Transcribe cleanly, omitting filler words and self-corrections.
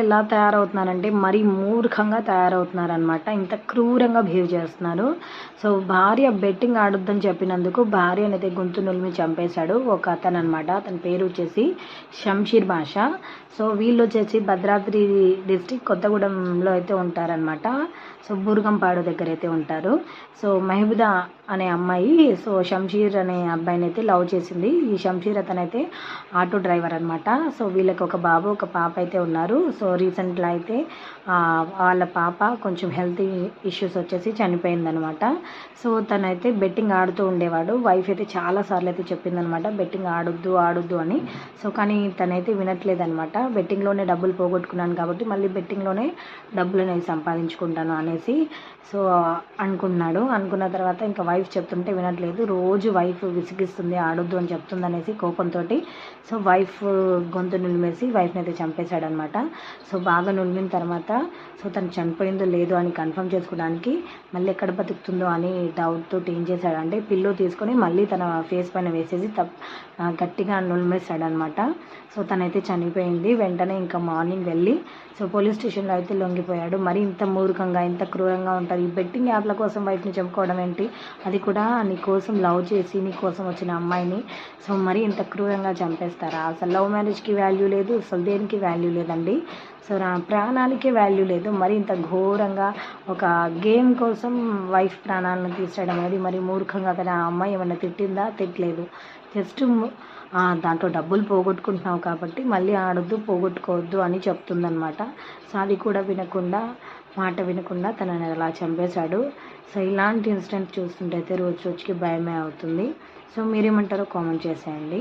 ఎలా తయారవుతున్నారంటే మరీ మూర్ఖంగా తయారవుతున్నారనమాట. ఇంత క్రూరంగా బిహేవ్ చేస్తున్నారు. సో, భార్య బెట్టింగ్ ఆడొద్దని చెప్పినందుకు భార్యనైతే గొంతు నులిమి చంపేశాడు ఒక అతననమాట. అతని పేరు వచ్చేసి షంషీర్ బాషా. సో, వీళ్ళొచ్చేసి భద్రాద్రి డిస్ట్రిక్ట్ కొత్తగూడెంలో అయితే ఉంటారనమాట. సో, బూర్గంపాడు దగ్గర అయితే ఉంటారు. సో, మహబూదా అనే అమ్మాయి షంషీర్ అనే అబ్బాయినైతే లవ్ చేసింది. ఈ షంషీర్ అతనైతే ఆటో డ్రైవర్ అనమాట. సో, వీళ్ళకి ఒక బాబు ఒక పాప అయితే ఉన్నారు. సో, రీసెంట్‌లో అయితే వాళ్ళ పాప కొంచెం హెల్త్ ఇష్యూస్ వచ్చేసి చనిపోయిందనమాట. సో, తనైతే బెట్టింగ్ ఆడుతూ ఉండేవాడు. వైఫ్ అయితే చాలా సార్లు అయితే చెప్పిందనమాట బెట్టింగ్ ఆడొద్దు అని. సో, కానీ తనైతే వినట్లేదనమాట. బెట్టింగ్‌లోనే డబ్బులు పోగొట్టుకున్నాను కాబట్టి మళ్ళీ బెట్టింగ్‌లోనే డబ్బులనేవి సంపాదించుకుంటాను అనేసి అనుకున్నాడు. అనుకున్న తర్వాత ఇంకా వైఫ్ చెప్తుంటే వినట్లేదు. రోజు వైఫ్ విసిగిస్తుంది, ఆడొద్దు అని చెప్తుందనేసి కోపంతోటి సో, వైఫ్ గొంతు నులిమేసి వైఫ్‌ని అయితే చంపేశాడనమాట. సో, బాగా నులిమిన తర్వాత సో, తను చనిపోయిందో లేదో అని కన్ఫర్మ్ చేసుకోవడానికి మళ్ళీ ఎక్కడ బతుకుతుందో అని డౌట్ తోటి ఏం చేశాడంటే పిల్లో తీసుకొని మళ్ళీ తన ఫేస్ పైన వేసేసి గట్టిగా నులిమేశాడనమాట. సో, తనైతే చనిపోయింది. వెంటనే ఇంకా మార్నింగ్ వెళ్ళి సో, పోలీస్ స్టేషన్‌లో అయితే లొంగిపోయాడు. మరి ఇంత మూర్ఖంగా ఇంత క్రూరంగా ఉంటారు. ఈ బెట్టింగ్ యాప్ల కోసం వైఫ్‌ని చంపుకోవడం ఏంటి? అది కూడా నీ కోసం లవ్ చేసి నీ కోసం వచ్చిన అమ్మాయిని సో, మరి ఇంత క్రూరంగా చంపేస్తారా? అసలు లవ్ మ్యారేజ్‌కి వాల్యూ లేదు. అసలు దేనికి వాల్యూ లేదండి. సో, నా ప్రాణానికే వాల్యూ లేదు. మరి ఇంత ఘోరంగా ఒక గేమ్ కోసం వైఫ్ ప్రాణాలను తీసేయడం అనేది మరి మూర్ఖంగా కదా! ఆ అమ్మాయి ఏమన్నా తిట్టిందా? తిట్టలేదు. జస్ట్ దాంట్లో డబ్బులు పోగొట్టుకుంటున్నావు కాబట్టి మళ్ళీ ఆడొద్దు, పోగొట్టుకోవద్దు అని చెప్తుందనమాట. సో, అది కూడా మాట వినకుండా తనని అలా చంపేశాడు. సో, ఇలాంటి ఇన్సిడెంట్ చూస్తుంటే అయితే రోజు రోజుకి భయమే అవుతుంది. సో, మీరేమంటారో కామెంట్ చేసేయండి.